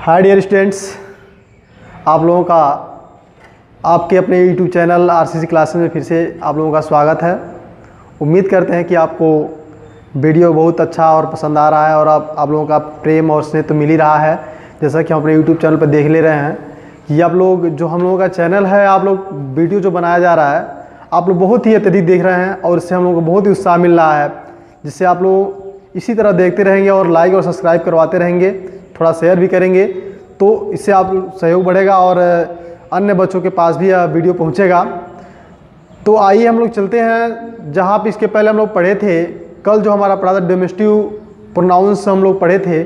Hi dear students, आप लोगों का आपके अपने यूट्यूब चैनल आरसीसी क्लासेस में फिर से आप लोगों का स्वागत है। उम्मीद करते हैं कि आपको वीडियो बहुत अच्छा और पसंद आ रहा है और आप लोगों का प्रेम और स्नेह तो मिल ही रहा है। जैसा कि हम अपने यूट्यूब चैनल पर देख ले रहे हैं कि आप लोग जो हम लोगों का चैनल है, आप लोग वीडियो जो बनाया जा रहा है आप लोग बहुत ही अत्यधिक देख रहे हैं और इससे हम लोगों को बहुत ही उत्साह मिल रहा है, जिससे आप लोग इसी तरह देखते रहेंगे और लाइक और सब्सक्राइब करवाते रहेंगे, थोड़ा शेयर भी करेंगे तो इससे आप सहयोग बढ़ेगा और अन्य बच्चों के पास भी यह वीडियो पहुंचेगा। तो आइए हम लोग चलते हैं जहां पे इसके पहले हम लोग पढ़े थे। कल जो हमारा पढ़ा था डेमोस्ट्रेटिव प्रोनाउंस हम लोग पढ़े थे,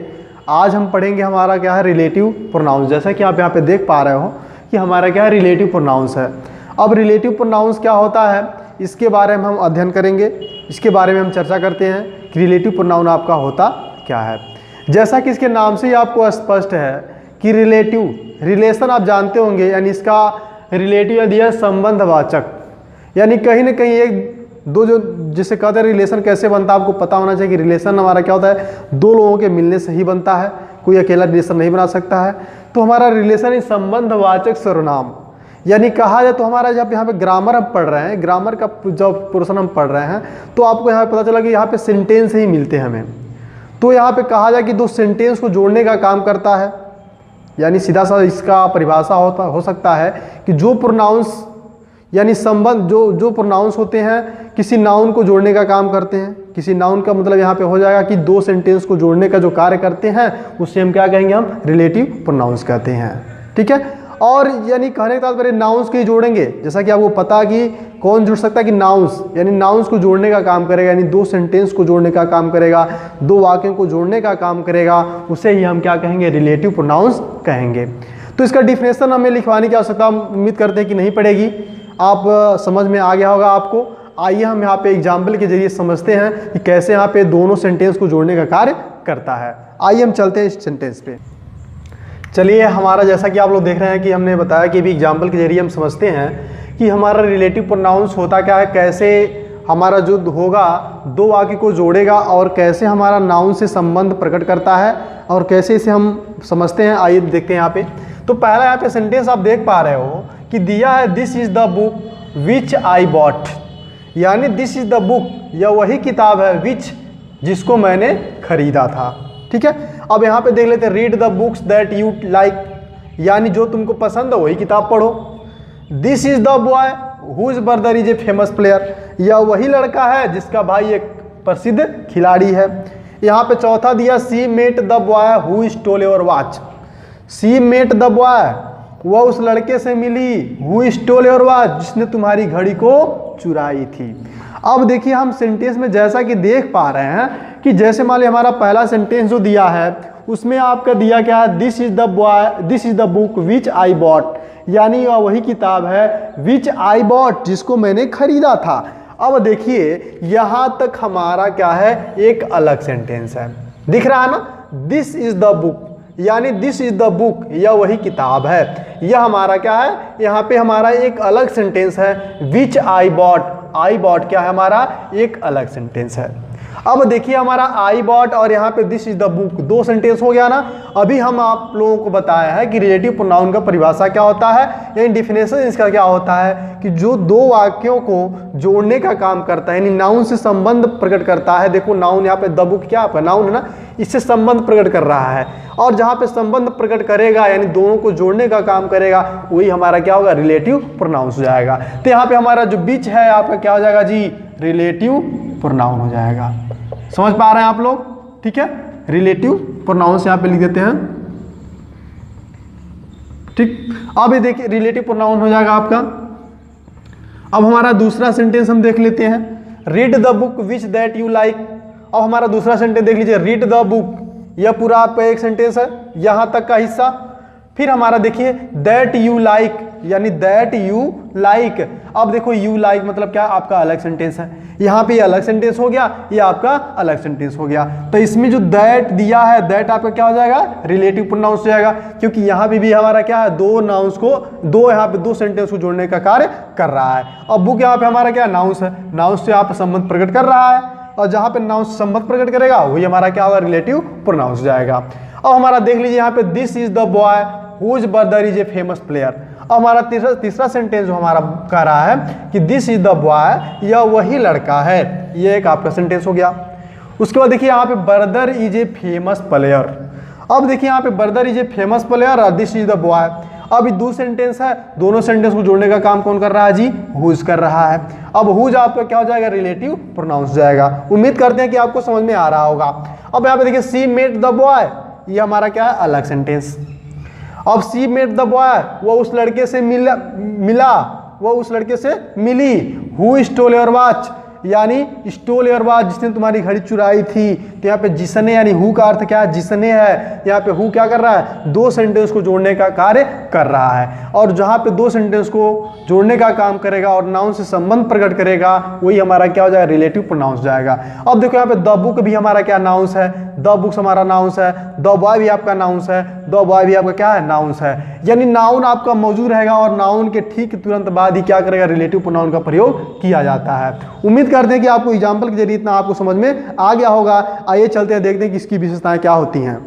आज हम पढ़ेंगे हमारा क्या है रिलेटिव प्रोनाउंस। जैसा कि आप यहाँ पे देख पा रहे हो कि हमारा क्या है रिलेटिव प्रोनाउंस है। अब रिलेटिव प्रोनाउंस क्या होता है इसके बारे में हम अध्ययन करेंगे, इसके बारे में हम चर्चा करते हैं कि रिलेटिव प्रोनाउन आपका होता क्या है। जैसा कि इसके नाम से ही आपको स्पष्ट है कि रिलेटिव रिलेशन आप जानते होंगे, यानी इसका रिलेटिव यदि है संबंधवाचक, यानी कहीं ना कहीं एक दो जो जिसे कहते हैं रिलेशन कैसे बनता है आपको पता होना चाहिए कि रिलेशन हमारा क्या होता है, दो लोगों के मिलने से ही बनता है, कोई अकेला रिलेशन नहीं बना सकता है। तो हमारा रिलेशन ही संबंधवाचक सर्वनाम, यानी कहा जाए तो हमारा जब यहाँ पे ग्रामर हम पढ़ रहे हैं, ग्रामर का जब पोर्शन हम पढ़ रहे हैं तो आपको यहाँ पे पता चला कि यहाँ पे सेंटेंस ही मिलते हैं हमें। तो यहाँ पे कहा जाए कि दो सेंटेंस को जोड़ने का काम करता है, यानी सीधा सा इसका परिभाषा हो सकता है कि जो प्रोनाउंस यानी संबंध जो प्रोनाउंस होते हैं किसी नाउन को जोड़ने का काम करते हैं। किसी नाउन का मतलब यहाँ पे हो जाएगा कि दो सेंटेंस को जोड़ने का जो कार्य करते हैं उससे हम क्या कहेंगे, हम रिलेटिव प्रोनाउंस कहते हैं। ठीक है, और यानी कहने का तात्पर्य नाउंस को ही जोड़ेंगे। जैसा कि आपको पता कि कौन जुड़ सकता है कि नाउंस, यानी नाउंस को जोड़ने का काम करेगा, यानी दो सेंटेंस को जोड़ने का काम करेगा, दो वाक्यों को जोड़ने का काम करेगा, उसे ही हम क्या कहेंगे, रिलेटिव प्रोनाउंस कहेंगे। तो इसका डिफिनेशन हमें लिखवाने की आवश्यकता उम्मीद करते हैं कि नहीं पड़ेगी, आप समझ में आ गया होगा आपको। आइए हम यहाँ पे एग्जाम्पल के जरिए समझते हैं कि कैसे यहाँ पे दोनों सेंटेंस को जोड़ने का कार्य करता है। आइए हम चलते हैं इस सेंटेंस पे। चलिए, हमारा जैसा कि आप लोग देख रहे हैं कि हमने बताया कि भी एग्जाम्पल के जरिए हम समझते हैं कि हमारा रिलेटिव प्रोनाउंस होता क्या है, कैसे हमारा जो होगा दो वाक्य को जोड़ेगा और कैसे हमारा नाउन से संबंध प्रकट करता है और कैसे इसे हम समझते हैं। आइए देखते हैं यहाँ पे। तो पहला यहाँ पे सेंटेंस आप देख पा रहे हो कि दिया है this is the book which I bot, यानी दिस इज द बुक, यह वही किताब है विच जिसको मैंने खरीदा था। ठीक है, अब यहाँ पे देख लेते हैं read the books that you like, यानी जो तुमको पसंद है वही किताब पढ़ो। This is the boy whose brother is a famous player, यह वही लड़का है जिसका भाई एक प्रसिद्ध खिलाड़ी है। यहाँ पे चौथा दिया she met the boy who stole your watch, she met the boy, वह उस लड़के से मिली हु स्टोल योर वॉच, जिसने तुम्हारी घड़ी को चुराई थी। अब देखिए हम सेंटेंस में जैसा कि देख पा रहे हैं कि जैसे मान लीजिए हमारा पहला सेंटेंस जो दिया है उसमें आपका दिया क्या है, this is the boy, this is the book which I bot, यानी वह वही किताब है विच आई बॉट, जिसको मैंने खरीदा था। अब देखिए यहाँ तक हमारा क्या है, एक अलग सेंटेंस है, दिख रहा है ना, दिस इज द बुक, यानी दिस इज द बुक, यह वही किताब है। यह हमारा क्या है, यहाँ पे हमारा एक अलग सेंटेंस है विच आई बॉट, आई बॉट क्या है हमारा एक अलग सेंटेंस है। अब देखिए हमारा आई बॉट और यहाँ पे दिस इज द बुक, दो सेंटेंस हो गया ना। अभी हम आप लोगों को बताया है कि रिलेटिव प्रोनाउन का परिभाषा क्या होता है, यानी डिफिनेशन इसका क्या होता है कि जो दो वाक्यों को जोड़ने का काम करता है, यानी नाउन से संबंध प्रकट करता है। देखो नाउन यहाँ पे द बुक क्या आपका नाउन है ना, इससे संबंध प्रकट कर रहा है, और जहाँ पे संबंध प्रकट करेगा यानी दोनों को जोड़ने का काम करेगा वही हमारा क्या होगा, रिलेटिव प्रोनाउंस हो जाएगा। तो यहाँ पे हमारा जो बीच है आपका क्या हो जाएगा जी, रिलेटिव प्रोनाउन हो जाएगा। समझ पा रहे हैं आप लोग? ठीक है, रिलेटिव प्रोनाउंस यहाँ पे लिख देते हैं। ठीक, अब ये देखिए रिलेटिव प्रोनाउन हो जाएगा आपका। अब हमारा दूसरा सेंटेंस हम देख लेते हैं, read the book which that you like. अब हमारा दूसरा सेंटेंस देख लीजिए, रीड द बुक, यह पूरा आपका एक सेंटेंस है, यहां तक का हिस्सा। फिर हमारा देखिए दैट यू लाइक, यानी दैट यू लाइक। अब देखो यू लाइक मतलब क्या, आपका अलग सेंटेंस है, यहाँ पे अलग सेंटेंस हो गया, ये आपका अलग सेंटेंस हो गया। तो इसमें जो दैट दिया है, दैट आपका क्या हो जाएगा, रिलेटिव प्रोनाउंस हो जाएगा, क्योंकि यहाँ पे भी हमारा क्या है, दो नाउंस को यहाँ पे दो सेंटेंस को जोड़ने का कार्य कर रहा है। अब बुक यहाँ पे हमारा क्या नाउंस है, नाउंस से यहाँ पे संबंध प्रकट कर रहा है, और जहाँ पे नाउंस संबंध प्रकट करेगा वही हमारा क्या होगा, रिलेटिव प्रोनाउंस हो जाएगा। अब हमारा देख लीजिए यहाँ पे this is the boy whose brother is a famous player. अब हमारा तीसरा सेंटेंस जो हमारा कह रहा है कि दिस इज द बॉय, यह वही लड़का है, ये एक आपका सेंटेंस हो गया। उसके बाद देखिए यहाँ पे brother is a famous player. अब देखिए यहाँ पे brother is a famous player और दिस इज द बॉय। अब ये दो सेंटेंस है, दोनों सेंटेंस को जोड़ने का काम कौन कर रहा है जी? हुज कर रहा है। अब हुज आपका क्या हो जाएगा? रिलेटिव प्रोनाउंस जाएगा। उम्मीद करते हैं कि आपको समझ में आ रहा होगा। अब यहाँ पे देखिए सी मेट द बॉय, ये हमारा क्या है? अलग सेंटेंस। अब सी मेट द बॉय, वो उस लड़के से मिला, वो उस लड़के से मिली। हु स्टोल योर वॉच, यानी स्टोल योर वॉच, जिसने तुम्हारी घड़ी चुराई थी। तो यहाँ पे जिसने, यानी हु का अर्थ क्या है? जिसने है। यहाँ पे हु क्या कर रहा है? दो सेंटेंस को जोड़ने का कार्य कर रहा है। और जहाँ पे दो सेंटेंस को जोड़ने का काम करेगा और नाउन से संबंध प्रकट करेगा, वही हमारा क्या हो जाएगा? रिलेटिव प्रोनाउंस जाएगा। अब देखो यहाँ पे द बुक भी हमारा क्या नाउंस है? द बुक्स हमारा नाउंस है। द बॉय भी आपका नाउंस है। द बॉय भी आपका क्या है? नाउंस है। यानी नाउन आपका मौजूद रहेगा और नाउन के ठीक तुरंत बाद ही क्या करेगा? रिलेटिव प्रोनाउन का प्रयोग किया जाता है। उम्मीद करते हैं कि आपको एग्जाम्पल के जरिए इतना आपको समझ में आ गया होगा। आइए चलते हैं, देखते हैं कि इसकी विशेषताएं क्या होती हैं।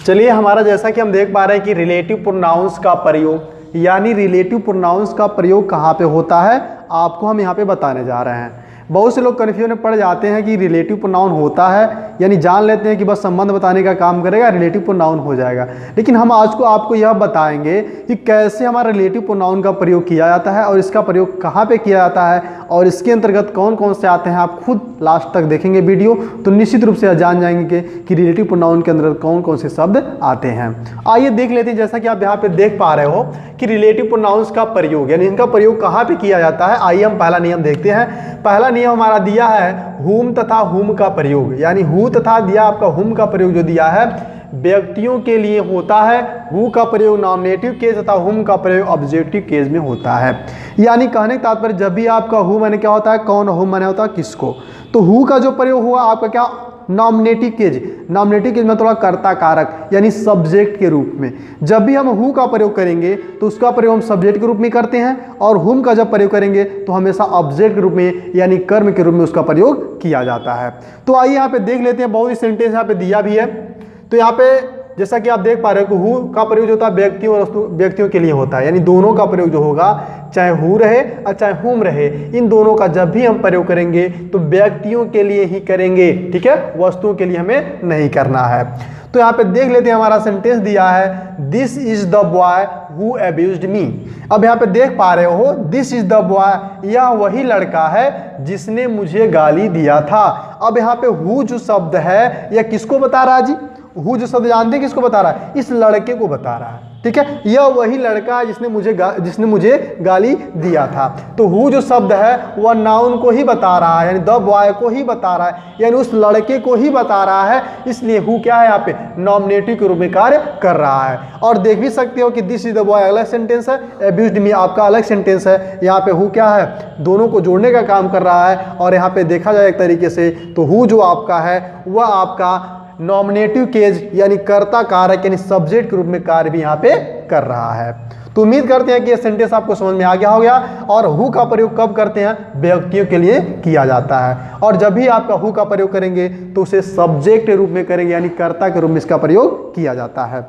चलिए, हमारा जैसा कि हम देख पा रहे हैं कि रिलेटिव प्रोनाउंस का प्रयोग, यानी रिलेटिव प्रोनाउंस का प्रयोग कहाँ पे होता है, आपको हम यहाँ पे बताने जा रहे हैं। बहुत से लोग कन्फ्यूजन में पड़ जाते हैं कि रिलेटिव प्रोनाउन होता है, यानी जान लेते हैं कि बस संबंध बताने का काम करेगा, रिलेटिव प्रोनाउन हो जाएगा। लेकिन हम आज को आपको यह बताएंगे कि कैसे हमारा रिलेटिव प्रोनाउन का प्रयोग किया जाता है और इसका प्रयोग कहाँ पे किया जाता है और इसके अंतर्गत कौन कौन से आते हैं। आप खुद लास्ट तक देखेंगे वीडियो तो निश्चित रूप से जान जाएंगे कि रिलेटिव प्रोनाउन के अंतर्गत कौन कौन से शब्द आते हैं। आइए देख लेते हैं, जैसा कि आप यहाँ पे देख पा रहे हो कि रिलेटिव प्रोनाउंस का प्रयोग, यानी इनका प्रयोग कहाँ पे किया जाता है। आइए हम पहला नियम देखते हैं। पहला नियम हमारा दिया है हुम तथा हुम का प्रयोग, यानी हु तथा दिया आपका हुम का प्रयोग जो दिया है व्यक्तियों के लिए होता है। हु का प्रयोग नॉमिनेटिव केस तथा हुम का प्रयोग ऑब्जेक्टिव केस में होता है। यानी कहने का तात्पर्य जब भी आपका हु माने क्या होता है? कौन, हुम माने होता है किसको। तो हु का जो प्रयोग हुआ आपका क्या? Nominative cage. नॉमिनेटिव केज में थोड़ा कर्ता कारक यानी सब्जेक्ट के रूप में। जब भी हम हु का प्रयोग करेंगे तो उसका प्रयोग हम सब्जेक्ट के रूप में करते हैं और हुम का जब प्रयोग करेंगे तो हमेशा ऑब्जेक्ट के रूप में यानी कर्म के रूप में उसका प्रयोग किया जाता है। तो आइए यहाँ पे देख लेते हैं, बहुत ही सेंटेंस यहाँ पे दिया भी है। तो यहाँ पे जैसा कि आप देख पा रहे हो कि हु का प्रयोग जो होता है व्यक्तियों और व्यक्तियों के लिए होता है, यानी दोनों का प्रयोग जो होगा, चाहे हु रहे और चाहे हुम रहे, इन दोनों का जब भी हम प्रयोग करेंगे तो व्यक्तियों के लिए ही करेंगे, ठीक है, वस्तुओं के लिए हमें नहीं करना है। तो यहाँ पे देख लेते हैं, हमारा सेंटेंस दिया है this is the boy who abused me. अब यहाँ पे देख पा रहे हो दिस इज द बॉय, यह वही लड़का है जिसने मुझे गाली दिया था। अब यहाँ पे हु जो शब्द है यह किसको बता रहा है जी? हु जो शब्द जानते हैं किसको बता रहा है? इस लड़के को बता रहा है, ठीक है। यह वही लड़का है जिसने मुझे गाली दिया था। तो हु जो शब्द है वह नाउन को ही बता रहा है, यानी द बॉय को ही बता रहा है, यानी उस लड़के को ही बता रहा है। इसलिए हु क्या है? यहाँ पे नॉमिनेटिव के रूप में कार्य कर रहा है। और देख भी सकते हो कि दिस इज द बॉय अलग सेंटेंस है, अब्यूज्ड मी आपका अलग सेंटेंस है। यहाँ पे हु क्या है? दोनों को जोड़ने का काम कर रहा है। और यहाँ पे देखा जाए एक तरीके से तो हु जो आपका है वह आपका नॉमिनेटिव केज यानी कर्ता कारक यानी सब्जेक्ट के रूप में कार्य भी यहाँ पे कर रहा है। तो उम्मीद करते हैं कि यह सेंटेंस आपको समझ में आ गया होगा। और हु का प्रयोग कब करते हैं? व्यक्तियों के लिए किया जाता है। और जब भी आपका हु का प्रयोग करेंगे तो उसे सब्जेक्ट के रूप में करेंगे, यानी कर्ता के रूप में इसका प्रयोग किया जाता है।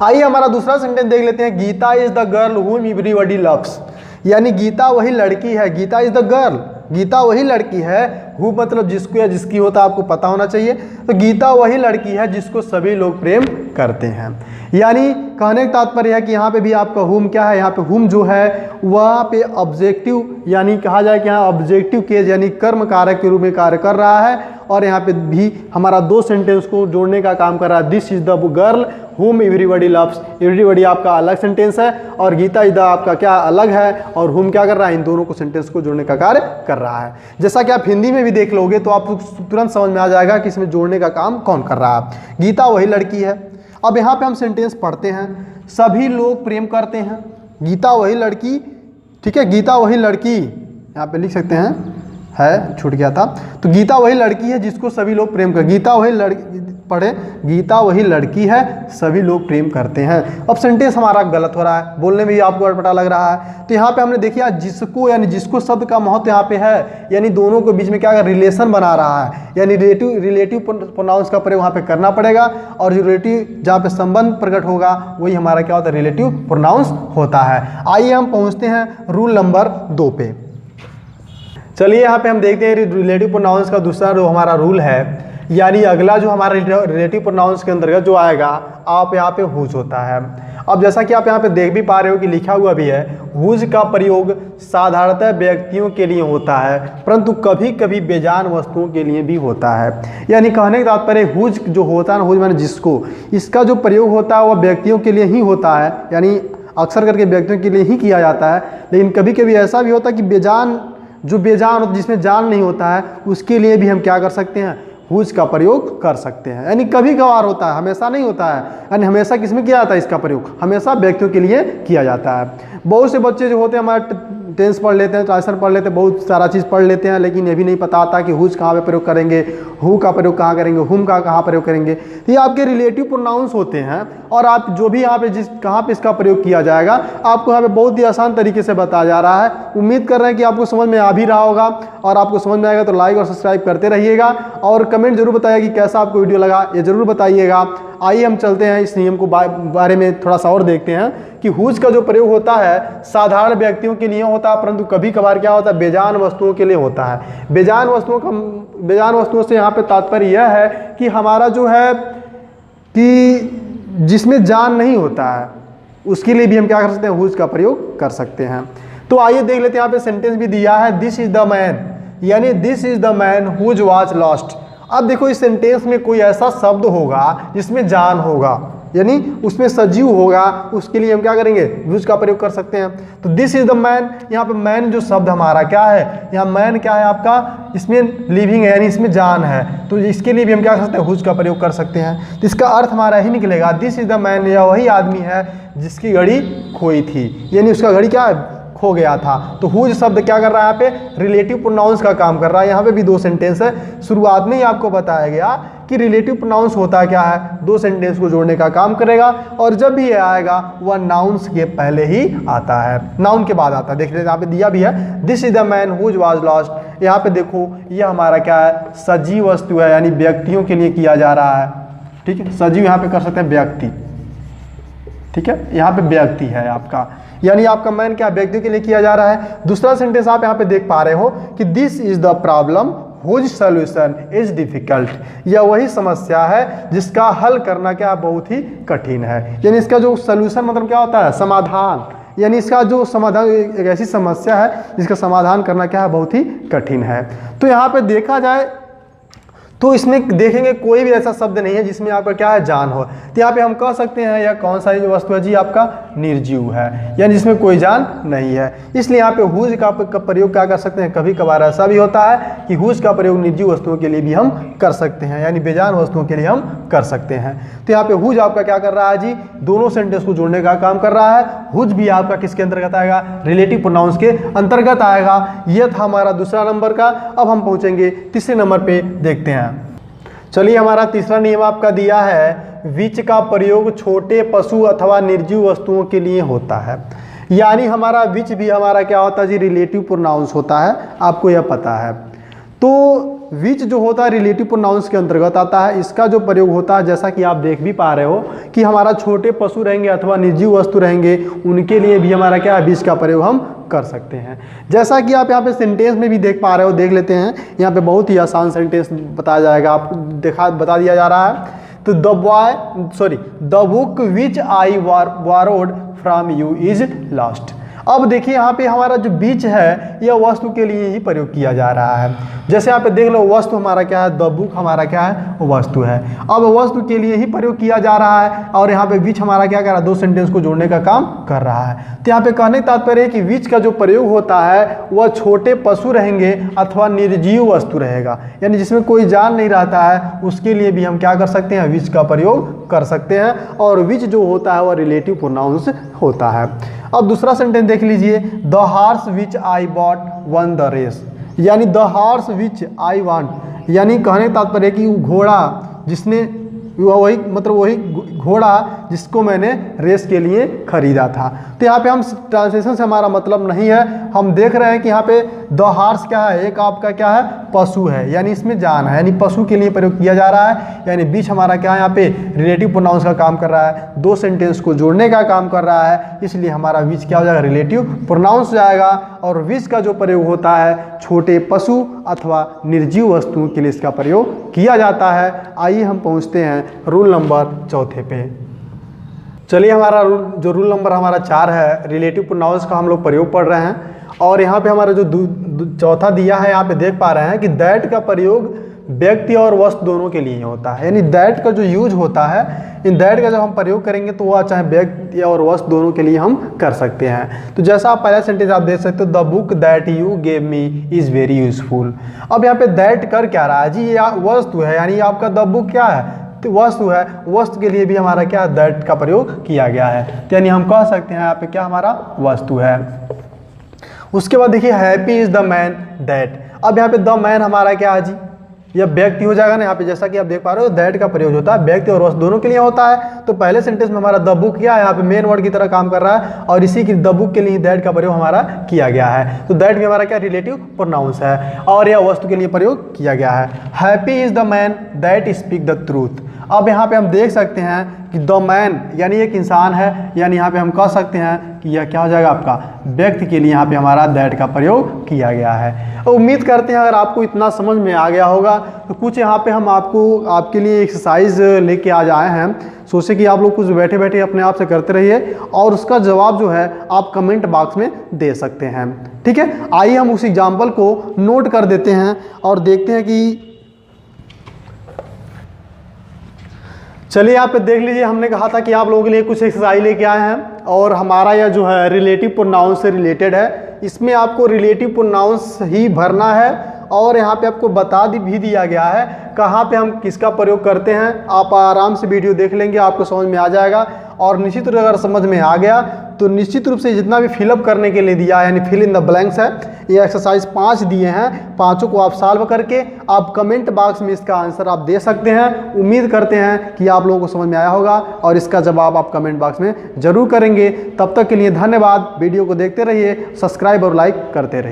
आइए हमारा दूसरा सेंटेंस देख लेते हैं। Geeta is the girl whom everybody loves, यानी गीता वही लड़की है। Geeta is the girl, Geeta वही लड़की है। हु मतलब जिसको या जिसकी होता है आपको पता होना चाहिए। तो गीता वही लड़की है जिसको सभी लोग प्रेम करते हैं। यानी कहने का तात्पर्य है कि यहाँ पे भी आपका हुम क्या है? यहाँ पे हुम जो है वहाँ पे ऑब्जेक्टिव यानी कहा जाए कि यहाँ ऑब्जेक्टिव केस यानी कर्म कारक के रूप में कार्य कर रहा है। और यहाँ पे भी हमारा दो सेंटेंस को जोड़ने का काम कर रहा है। This is the girl whom everybody loves. Everybody आपका अलग सेंटेंस है और गीता इज द आपका क्या अलग है, और हुम क्या कर रहा है? इन दोनों को सेंटेंस को जोड़ने का कार्य कर रहा है। जैसा कि आप हिंदी में भी देख लोगे तो आपको तुरंत समझ में आ जाएगा कि इसमें जोड़ने का काम कौन कर रहा है। गीता वही लड़की है। अब यहाँ पे हम सेंटेंस पढ़ते हैं, सभी लोग प्रेम करते हैं। गीता वही लड़की, ठीक है, गीता वही लड़की यहाँ पे लिख सकते हैं, है छूट गया था। तो गीता वही लड़की है जिसको सभी लोग प्रेम कर। गीता वही लड़की पढ़े, गीता वही लड़की है, सभी लोग प्रेम करते हैं। अब सेंटेंस हमारा गलत हो रहा है, बोलने में भी आपको अटपटा लग रहा है। तो यहाँ पे हमने देखिए जिसको यानी जिसको शब्द का महत्व यहाँ पे है, यानी दोनों के बीच में क्या रिलेशन बना रहा है, यानी रिलेटिव प्रोनाउंस का प्रयोग वहाँ पे करना पड़ेगा। और जो रिलेटिव जहाँ पे संबंध प्रकट होगा वही हमारा क्या होता है, रिलेटिव प्रोनाउंस होता है। आइए हम पहुँचते हैं रूल नंबर 2 पे। चलिए यहाँ पे हम देखते हैं रिलेटिव प्रोनाउंस का दूसरा जो हमारा रूल है, यानी अगला जो हमारा रिलेटिव प्रोनाउंस के अंतर्गत जो आएगा, आप यहाँ पे हुज होता है। अब जैसा कि आप यहाँ पे देख भी पा रहे हो कि लिखा हुआ भी है, हुज का प्रयोग साधारणतः व्यक्तियों के लिए होता है, परंतु कभी कभी बेजान वस्तुओं के लिए भी होता है। यानी कहने का तात्पर्य हुज जो होता है ना, हुज माने जिसको, इसका जो प्रयोग होता है वह व्यक्तियों के लिए ही होता है, यानी अक्सर करके व्यक्तियों के लिए ही किया जाता है। लेकिन कभी कभी ऐसा भी होता है कि बेजान जिसमें जान नहीं होता है, उसके लिए भी हम क्या कर सकते हैं, हुज का प्रयोग कर सकते हैं। यानी कभी कभार होता है, हमेशा नहीं होता है। यानी हमेशा किसमें किया जाता है इसका प्रयोग, हमेशा व्यक्तियों के लिए किया जाता है। बहुत से बच्चे जो होते हैं हमारे टेंस पढ़ लेते हैं, ट्रांसलेशन पढ़ लेते हैं, बहुत सारा चीज़ पढ़ लेते हैं, लेकिन ये भी नहीं पता आता कि हुज कहाँ पे प्रयोग करेंगे, हु का प्रयोग कहाँ करेंगे, हुम का कहाँ प्रयोग करेंगे। तो ये आपके रिलेटिव प्रोनाउंस होते हैं, और आप जो भी यहाँ पे कहाँ पे इसका प्रयोग किया जाएगा, आपको यहाँ पे बहुत ही आसान तरीके से बताया जा रहा है। उम्मीद कर रहे हैं कि आपको समझ में आ भी रहा होगा, और आपको समझ में आएगा तो लाइक और सब्सक्राइब करते रहिएगा, और कमेंट जरूर बताइएगा कि कैसा आपको वीडियो लगा, ये जरूर बताइएगा। आइए हम चलते हैं इस नियम को बारे में थोड़ा सा और देखते हैं कि हुज का जो प्रयोग होता है साधारण व्यक्तियों के लिए होता है, परंतु कभी कभार क्या होता है, बेजान वस्तुओं के लिए होता है। बेजान वस्तुओं से यहाँ पे तात्पर्य यह है कि हमारा जो है कि जिसमें जान नहीं होता है, उसके लिए भी हम क्या कर सकते हैं, हुज का प्रयोग कर सकते हैं। तो आइए देख लेते हैं, यहाँ पे सेंटेंस भी दिया है, दिस इज द मैन, यानी this is the man whose was lost. अब देखो इस सेंटेंस में कोई ऐसा शब्द होगा जिसमें जान होगा, यानी उसमें सजीव होगा, उसके लिए हम क्या करेंगे, हुज का प्रयोग कर सकते हैं। तो दिस इज द मैन, यहाँ पे मैन जो शब्द हमारा क्या है, यहाँ मैन क्या है आपका, इसमें लिविंग है, यानी इसमें जान है, तो इसके लिए भी हम क्या कर सकते हैं, हुज का प्रयोग कर सकते हैं। तो इसका अर्थ हमारा ही निकलेगा, दिस इज द मैन, यह वही आदमी है जिसकी घड़ी खोई थी, यानी उसका घड़ी क्या है, खो गया था। तो हुज शब्द क्या कर रहा है, यहाँ पे रिलेटिव प्रोनाउंस का काम कर रहा है। यहाँ पे भी 2 सेंटेंस है, शुरुआत में ही आपको बताया गया कि रिलेटिव प्रोनाउंस होता क्या है, 2 सेंटेंस को जोड़ने का काम करेगा, और जब भी ये आएगा वह नाउन्स के पहले ही आता है, नाउन के बाद आता है। देख लेते यहाँ पे दिया भी है, this is the man whose was lost. यहाँ पे देखो यह हमारा क्या है, सजीव वस्तु है, यानी व्यक्तियों के लिए किया जा रहा है। ठीक है, सजीव यहाँ पे कर सकते हैं व्यक्ति, ठीक है, यहाँ पे व्यक्ति है आपका, यानी आपका मैन क्या व्यक्ति के लिए किया जा रहा है। दूसरा सेंटेंस आप यहाँ पे देख पा रहे हो कि this is the problem whose solution is difficult, यह वही समस्या है जिसका हल करना क्या बहुत ही कठिन है। यानी इसका जो सॉल्यूशन मतलब क्या होता है, समाधान, यानी इसका जो समाधान, एक ऐसी समस्या है जिसका समाधान करना क्या है, बहुत ही कठिन है। तो यहाँ पे देखा जाए तो इसमें देखेंगे कोई भी ऐसा शब्द नहीं है जिसमें आपका क्या है, जान हो। तो यहाँ पे हम कह सकते हैं यह कौन सा वस्तु है जी, आपका निर्जीव है, यानी जिसमें कोई जान नहीं है। इसलिए यहाँ पे हुज का प्रयोग क्या कर सकते हैं, कभी कभार ऐसा भी होता है कि हुज का प्रयोग निर्जीव वस्तुओं के लिए भी हम कर सकते हैं, यानी बेजान वस्तुओं के लिए हम कर सकते हैं। तो यहाँ पे हुज आपका क्या कर रहा है जी, दोनों सेंटेंस को जोड़ने का काम कर रहा है। हुज भी आपका किसके अंतर्गत आएगा, रिलेटिव प्रोनाउंस के अंतर्गत आएगा। यह था हमारा दूसरा नंबर का। अब हम पहुंचेंगे तीसरे नंबर पे, देखते हैं। चलिए, हमारा तीसरा नियम आपका दिया है, विच का प्रयोग छोटे पशु अथवा निर्जीव वस्तुओं के लिए होता है। यानी हमारा विच भी हमारा क्या होता है जी, रिलेटिव प्रोनाउंस होता है, आपको यह पता है। तो विच जो होता है रिलेटिव प्रोनाउंस के अंतर्गत आता है। इसका जो प्रयोग होता है, जैसा कि आप देख भी पा रहे हो कि हमारा छोटे पशु रहेंगे अथवा निर्जीव वस्तु रहेंगे, उनके लिए भी हमारा क्या है, विच का प्रयोग हम कर सकते हैं। जैसा कि आप यहाँ पे सेंटेंस में भी देख पा रहे हो, देख लेते हैं। यहाँ पे बहुत ही आसान सेंटेंस बताया जाएगा, आपको बता दिया जा रहा है। तो the book which I borrowed from you is lost. अब देखिए यहाँ पे हमारा जो बीच है यह वस्तु के लिए ही प्रयोग किया जा रहा है। जैसे यहाँ पे देख लो, वस्तु हमारा क्या है, द बुक हमारा क्या है, वस्तु है। अब वस्तु के लिए ही प्रयोग किया जा रहा है, और यहाँ पे विच हमारा क्या कर रहा है, 2 सेंटेंस को जोड़ने का काम कर रहा है। तो यहाँ पे कहने का तात्पर्य है कि विच का जो प्रयोग होता है वह छोटे पशु रहेंगे अथवा निर्जीव वस्तु रहेगा, यानी जिसमें कोई जान नहीं रहता है, उसके लिए भी हम क्या कर सकते हैं, विच का प्रयोग कर सकते हैं। और विच जो होता है वह रिलेटिव प्रोनाउंस होता है। अब दूसरा सेंटेंस देख लीजिए, the horse which I bought won the race. यानी the horse which I want, यानी कहने का तात्पर्य कि घोड़ा जिसने वही घोड़ा जिसको मैंने रेस के लिए खरीदा था। तो यहाँ पे हम ट्रांसलेशन से हमारा मतलब नहीं है, हम देख रहे हैं कि यहाँ पे द हॉर्स क्या है, एक आपका क्या है, पशु है, यानी इसमें जान है, यानी पशु के लिए प्रयोग किया जा रहा है। यानी बीच हमारा क्या है, यहाँ पे रिलेटिव प्रोनाउंस का काम कर रहा है, दो सेंटेंस को जोड़ने का काम कर रहा है, इसलिए हमारा विच क्या हो जाएगा, रिलेटिव प्रोनाउंस हो जाएगा। और विच का जो प्रयोग होता है छोटे पशु अथवा निर्जीव वस्तुओं के लिए इसका प्रयोग किया जाता है। आइए हम पहुँचते हैं रूल नंबर 4 पे। चलिए हमारा रूल नंबर हमारा 4 है, रिलेटिव प्रोनाउंस का हम लोग प्रयोग पढ़ रहे हैं। और यहाँ पे हमारा जो चौथा दिया है, यहाँ पे देख पा रहे हैं कि दैट का प्रयोग व्यक्ति और वस्तु दोनों के लिए होता है। यानी दैट का जो यूज होता है, इन दैट का जब हम प्रयोग करेंगे तो वह चाहे व्यक्ति और वस्तु दोनों के लिए हम कर सकते हैं। तो जैसा आप पहला सेंटेंस आप देख सकते हो, the book that you gave me is very useful. अब यहाँ पे दैट कर क्या रहा है जी, ये वस्तु है, यानी आपका द बुक क्या है, तो वस्तु है, वस्तु के लिए भी हमारा क्या दैट का प्रयोग किया गया है। तो यानी हम कह सकते हैं यहाँ पे क्या हमारा वस्तु है। उसके बाद देखिए happy is the man that. अब यहाँ पे द मैन हमारा क्या है जी, यह व्यक्ति हो जाएगा ना। यहाँ पे जैसा कि आप देख पा रहे हो दैट का प्रयोग होता है व्यक्ति और वस्तु दोनों के लिए होता है। तो पहले सेंटेंस में हमारा द बुक क्या है, यहाँ पे मेन वर्ड की तरह काम कर रहा है, और इसी की द बुक के लिए दैट का प्रयोग हमारा किया गया है। तो दैट भी हमारा क्या रिलेटिव प्रोनाउंस है, और यह वस्तु के लिए प्रयोग किया गया है। Happy is the man that speak the truth. अब यहाँ पे हम देख सकते हैं कि द मैन यानी एक इंसान है, यानी यहाँ पे हम कह सकते हैं कि यह क्या हो जाएगा, आपका व्यक्ति के लिए यहाँ पे हमारा दैट का प्रयोग किया गया है। उम्मीद करते हैं अगर आपको इतना समझ में आ गया होगा। तो कुछ यहाँ पे हम आपके लिए एक्सरसाइज लेके आ जाए हैं, सोचे कि आप लोग कुछ बैठे बैठे अपने आप से करते रहिए, और उसका जवाब जो है आप कमेंट बॉक्स में दे सकते हैं। ठीक है, आइए हम उस एग्जाम्पल को नोट कर देते हैं और देखते हैं कि, चलिए यहाँ पे देख लीजिए, हमने कहा था कि आप लोगों के लिए कुछ एक्सरसाइज लेके आए हैं, और हमारा यह जो है रिलेटिव प्रोनाउंस से रिलेटेड है। इसमें आपको रिलेटिव प्रोनाउंस ही भरना है, और यहाँ पे आपको बता भी दिया गया है कहाँ पे हम किसका प्रयोग करते हैं। आप आराम से वीडियो देख लेंगे, आपको समझ में आ जाएगा। और निश्चित रूप से अगर समझ में आ गया तो निश्चित रूप से जितना भी फिलअप करने के लिए दिया है, यानी फिल इन द ब्लैंक्स है, ये एक्सरसाइज 5 दिए हैं, पाँचों को आप सॉल्व करके आप कमेंट बॉक्स में इसका आंसर आप दे सकते हैं। उम्मीद करते हैं कि आप लोगों को समझ में आया होगा, और इसका जवाब आप कमेंट बॉक्स में जरूर करेंगे। तब तक के लिए धन्यवाद। वीडियो को देखते रहिए, सब्सक्राइब और लाइक करते रहिए।